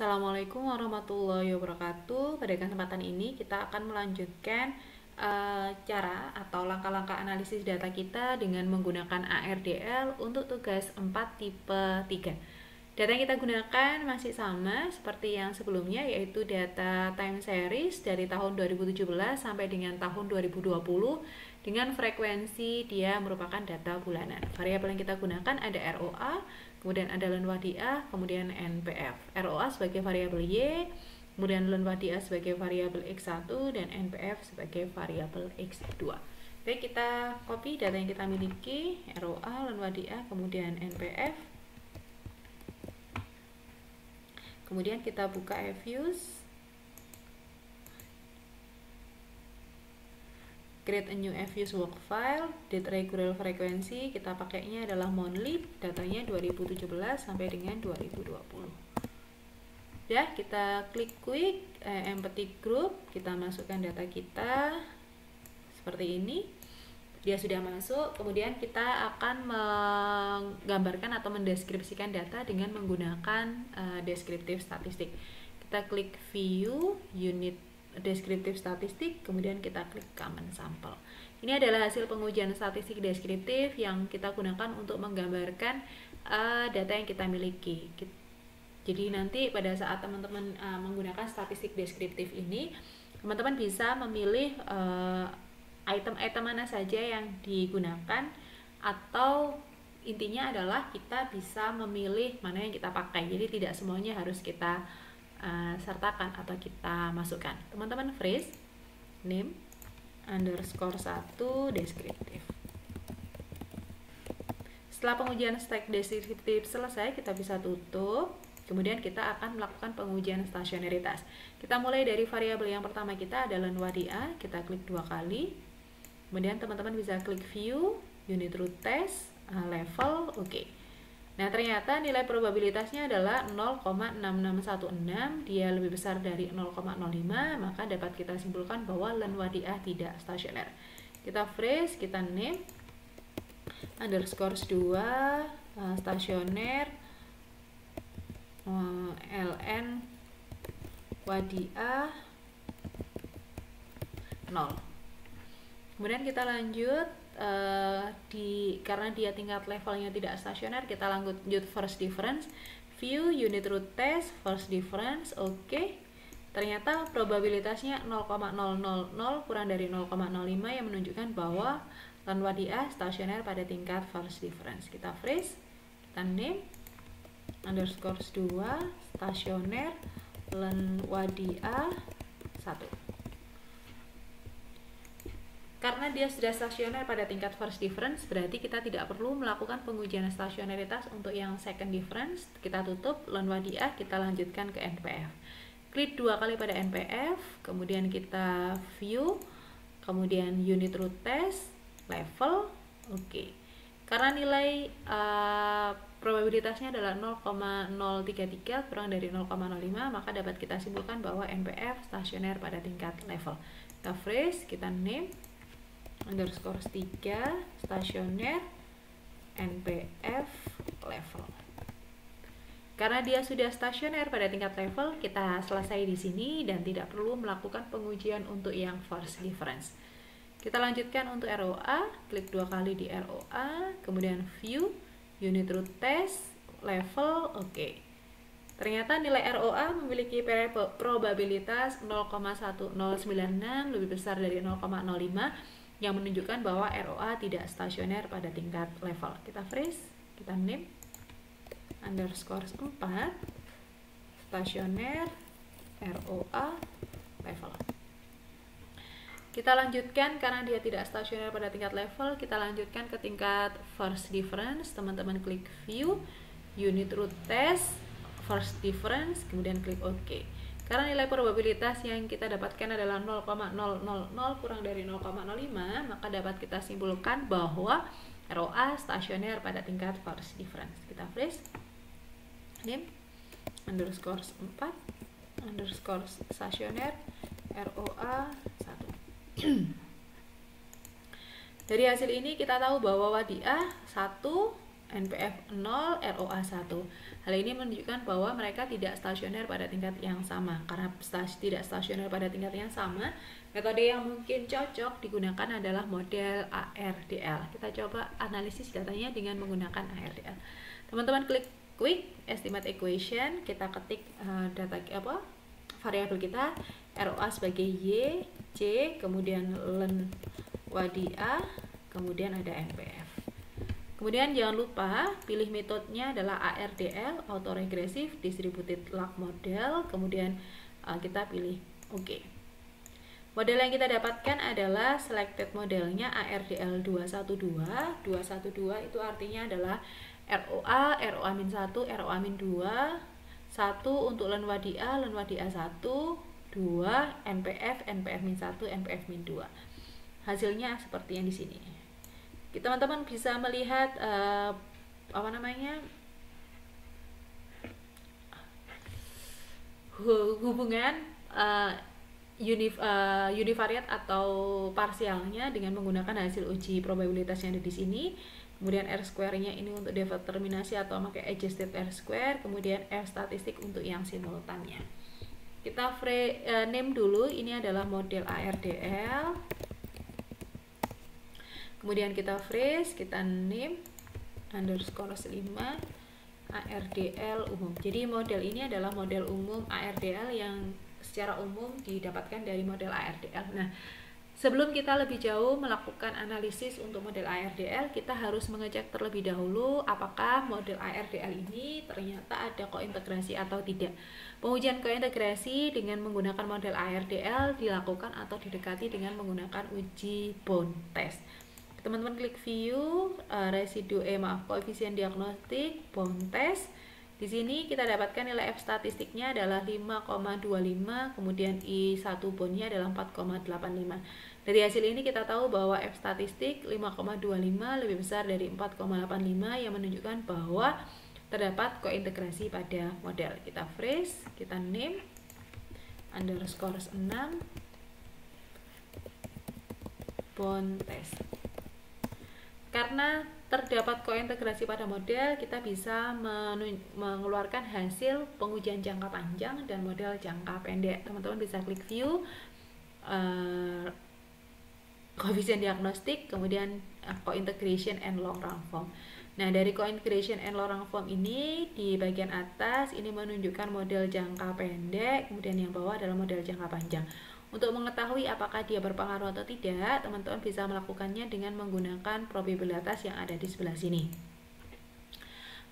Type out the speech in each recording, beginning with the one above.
Assalamualaikum warahmatullahi wabarakatuh. Pada kesempatan ini kita akan melanjutkan cara atau langkah-langkah analisis data kita dengan menggunakan ARDL untuk tugas 4 tipe 3. Data yang kita gunakan masih sama seperti yang sebelumnya, yaitu data time series dari tahun 2017 sampai dengan tahun 2020 dengan frekuensi dia merupakan data bulanan. Variabel yang kita gunakan ada ROA, kemudian ada len wadiah, kemudian NPF. ROA sebagai variabel Y, kemudian len wadiah sebagai variabel X1, dan NPF sebagai variabel X2. Oke, kita copy data yang kita miliki, ROA, len wadiah, kemudian NPF. Kemudian kita buka Fuse, create a new Fuse work file, date regular frekuensi, kita pakainya adalah monthly, datanya 2017 sampai dengan 2020. Ya, kita klik quick, empty group, kita masukkan data kita seperti ini. Dia sudah masuk, kemudian kita akan menggambarkan atau mendeskripsikan data dengan menggunakan deskriptif statistik. Kita klik view, unit deskriptif statistik, kemudian kita klik common sample. Ini adalah hasil pengujian statistik deskriptif yang kita gunakan untuk menggambarkan data yang kita miliki. Jadi nanti pada saat teman-teman menggunakan statistik deskriptif ini, teman-teman bisa memilih item-item mana saja yang digunakan, atau intinya adalah kita bisa memilih mana yang kita pakai. Jadi tidak semuanya harus kita sertakan atau kita masukkan. Teman-teman freeze name underscore 1 deskriptif. Setelah pengujian stack deskriptif selesai, kita bisa tutup. Kemudian kita akan melakukan pengujian stasionaritas. Kita mulai dari variabel yang pertama kita adalah len wadiah, kita klik 2 kali. Kemudian teman-teman bisa klik view, unit root test, level, oke. Nah, ternyata nilai probabilitasnya adalah 0,6616, dia lebih besar dari 0,05, maka dapat kita simpulkan bahwa len wadiah tidak stasioner. Kita freeze, kita name underscore 2 stasioner ln wadiah 0. Kemudian kita lanjut karena dia tingkat levelnya tidak stasioner, kita lanjut first difference, view unit root test first difference, oke. Ternyata probabilitasnya 0,000 kurang dari 0,05 yang menunjukkan bahwa len wadiah stasioner pada tingkat first difference. Kita freeze, kita name underscore 2 stasioner len wadiah 1. Karena dia sudah stasioner pada tingkat first difference, berarti kita tidak perlu melakukan pengujian stasionaritas untuk yang second difference. Kita tutup len wadiah, kita lanjutkan ke NPF. Klik 2 kali pada NPF, kemudian kita view, kemudian unit root test, level, oke. Karena nilai probabilitasnya adalah 0,033 kurang dari 0,05, maka dapat kita simpulkan bahwa NPF stasioner pada tingkat level. Kita freeze, kita name underscore 3 stasioner NPF level. Karena dia sudah stasioner pada tingkat level, kita selesai di sini dan tidak perlu melakukan pengujian untuk yang first difference. Kita lanjutkan untuk ROA, klik 2 kali di ROA, kemudian view, unit root test, level, oke. Ternyata nilai ROA memiliki probabilitas 0,1096 lebih besar dari 0,05 yang menunjukkan bahwa ROA tidak stasioner pada tingkat level. Kita freeze, kita name underscore 4 stasioner ROA level. Kita lanjutkan karena dia tidak stasioner pada tingkat level, kita lanjutkan ke tingkat first difference. Teman-teman klik view, unit root test, first difference, kemudian klik OK. Karena nilai probabilitas yang kita dapatkan adalah 0,000 kurang dari 0,05, maka dapat kita simpulkan bahwa ROA stasioner pada tingkat first difference. Kita freeze, name underscore 4 underscore stasioner ROA 1. Dari hasil ini kita tahu bahwa wadiah 1 NPF 0, ROA 1. Hal ini menunjukkan bahwa mereka tidak stasioner pada tingkat yang sama. Karena tidak stasioner pada tingkat yang sama, metode yang mungkin cocok digunakan adalah model ARDL. Kita coba analisis datanya dengan menggunakan ARDL. Teman-teman klik quick estimate equation, kita ketik variabel kita ROA sebagai Y, C, kemudian len wadia, kemudian ada NPF. Kemudian jangan lupa pilih metodenya adalah ARDL, autoregressive distributed lag model. Kemudian kita pilih OK. Model yang kita dapatkan adalah selected modelnya ARDL 212. 212 itu artinya adalah ROA, ROA-1, ROA-2, 1 untuk len wadia 1, 2 NPF, NPF-1, NPF-2. Hasilnya seperti yang di sini. Teman-teman bisa melihat hubungan univariat atau parsialnya dengan menggunakan hasil uji probabilitas yang ada di sini. Kemudian R square-nya ini untuk determinasi atau pakai adjusted R square, kemudian R statistik untuk yang simultannya. Kita name dulu, ini adalah model ARDL. Kemudian kita freeze, kita name underscore 5 ARDL umum. Jadi model ini adalah model umum ARDL yang secara umum didapatkan dari model ARDL. Nah, sebelum kita lebih jauh melakukan analisis untuk model ARDL, kita harus mengecek terlebih dahulu apakah model ARDL ini ternyata ada kointegrasi atau tidak. Pengujian kointegrasi dengan menggunakan model ARDL dilakukan atau didekati dengan menggunakan uji bound test. Teman-teman klik view koefisien diagnostik bound test. Di sini kita dapatkan nilai F statistiknya adalah 5,25, kemudian I1 boundnya adalah 4,85. Dari hasil ini kita tahu bahwa F statistik 5,25 lebih besar dari 4,85 yang menunjukkan bahwa terdapat kointegrasi pada model. Kita freeze, kita name underscore 6 bound test. Karena terdapat kointegrasi pada model, kita bisa mengeluarkan hasil pengujian jangka panjang dan model jangka pendek. Teman-teman bisa klik view koefisien diagnostik, kemudian co-integration and long run form. Nah, dari co-integration and long run form ini di bagian atas ini menunjukkan model jangka pendek, kemudian yang bawah adalah model jangka panjang. Untuk mengetahui apakah dia berpengaruh atau tidak, teman-teman bisa melakukannya dengan menggunakan probabilitas yang ada di sebelah sini.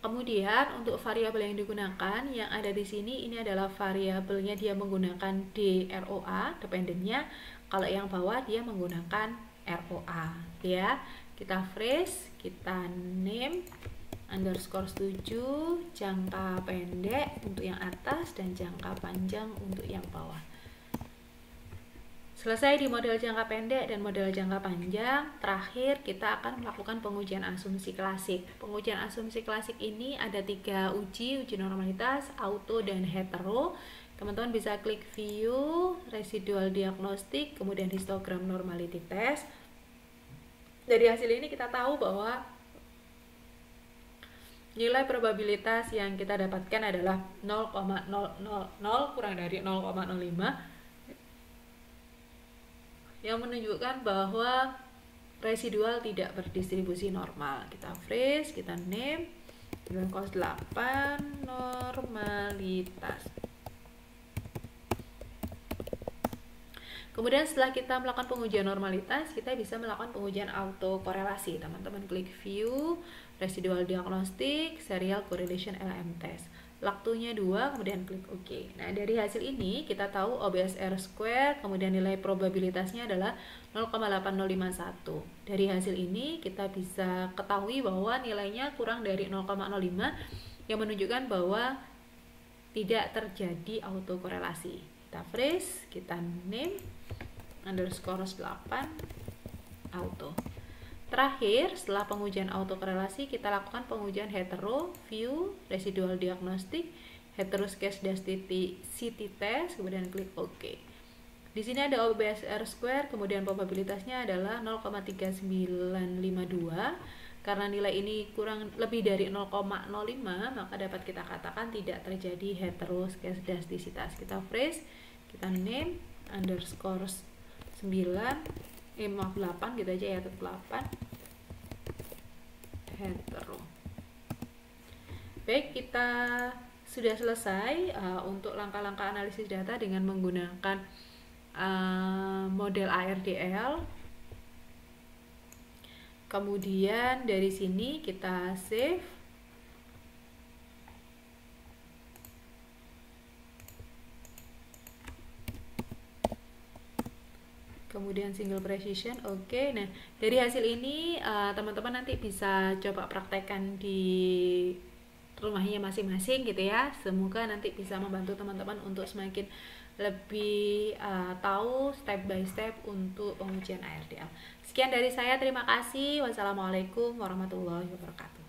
Kemudian untuk variabel yang digunakan yang ada di sini ini adalah variabelnya dia menggunakan DROA, dependennya. Kalau yang bawah dia menggunakan ROA, ya. Kita freeze, kita name underscore 7 jangka pendek untuk yang atas dan jangka panjang untuk yang bawah. Selesai di model jangka pendek dan model jangka panjang, terakhir kita akan melakukan pengujian asumsi klasik. Pengujian asumsi klasik ini ada 3 uji normalitas, auto, dan hetero. Teman-teman bisa klik view, residual diagnostik, kemudian histogram normality test. Dari hasil ini kita tahu bahwa nilai probabilitas yang kita dapatkan adalah 0,000 kurang dari 0,05, yang menunjukkan bahwa residual tidak berdistribusi normal. Kita freeze, kita name 9,8 normalitas. Kemudian setelah kita melakukan pengujian normalitas, kita bisa melakukan pengujian autokorelasi. Teman-teman klik view, residual diagnostik, serial correlation LM test. Waktunya 2, kemudian klik OK. Nah, dari hasil ini kita tahu OBSR square, kemudian nilai probabilitasnya adalah 0,8051. Dari hasil ini kita bisa ketahui bahwa nilainya kurang dari 0,05 yang menunjukkan bahwa tidak terjadi autokorelasi. Kita freeze, kita name underscore 8 auto. Terakhir, setelah pengujian autokorelasi, kita lakukan pengujian hetero, view, residual diagnostik, heteroscedasticity test, kemudian klik OK. Di sini ada OBSR square, kemudian probabilitasnya adalah 0,3952. Karena nilai ini kurang lebih dari 0,05, maka dapat kita katakan tidak terjadi heteroskedastisitas. Kita freeze, kita name underscore 9, maaf 8 gitu aja ya, tetap 8 hetero. Baik, kita sudah selesai untuk langkah-langkah analisis data dengan menggunakan model ARDL. Kemudian dari sini kita save. Kemudian single precision, oke. Nah, dari hasil ini teman-teman nanti bisa coba praktekkan di rumahnya masing-masing gitu ya. Semoga nanti bisa membantu teman-teman untuk semakin lebih tahu step by step untuk pengujian ARDL. Sekian dari saya, terima kasih. Wassalamualaikum warahmatullahi wabarakatuh.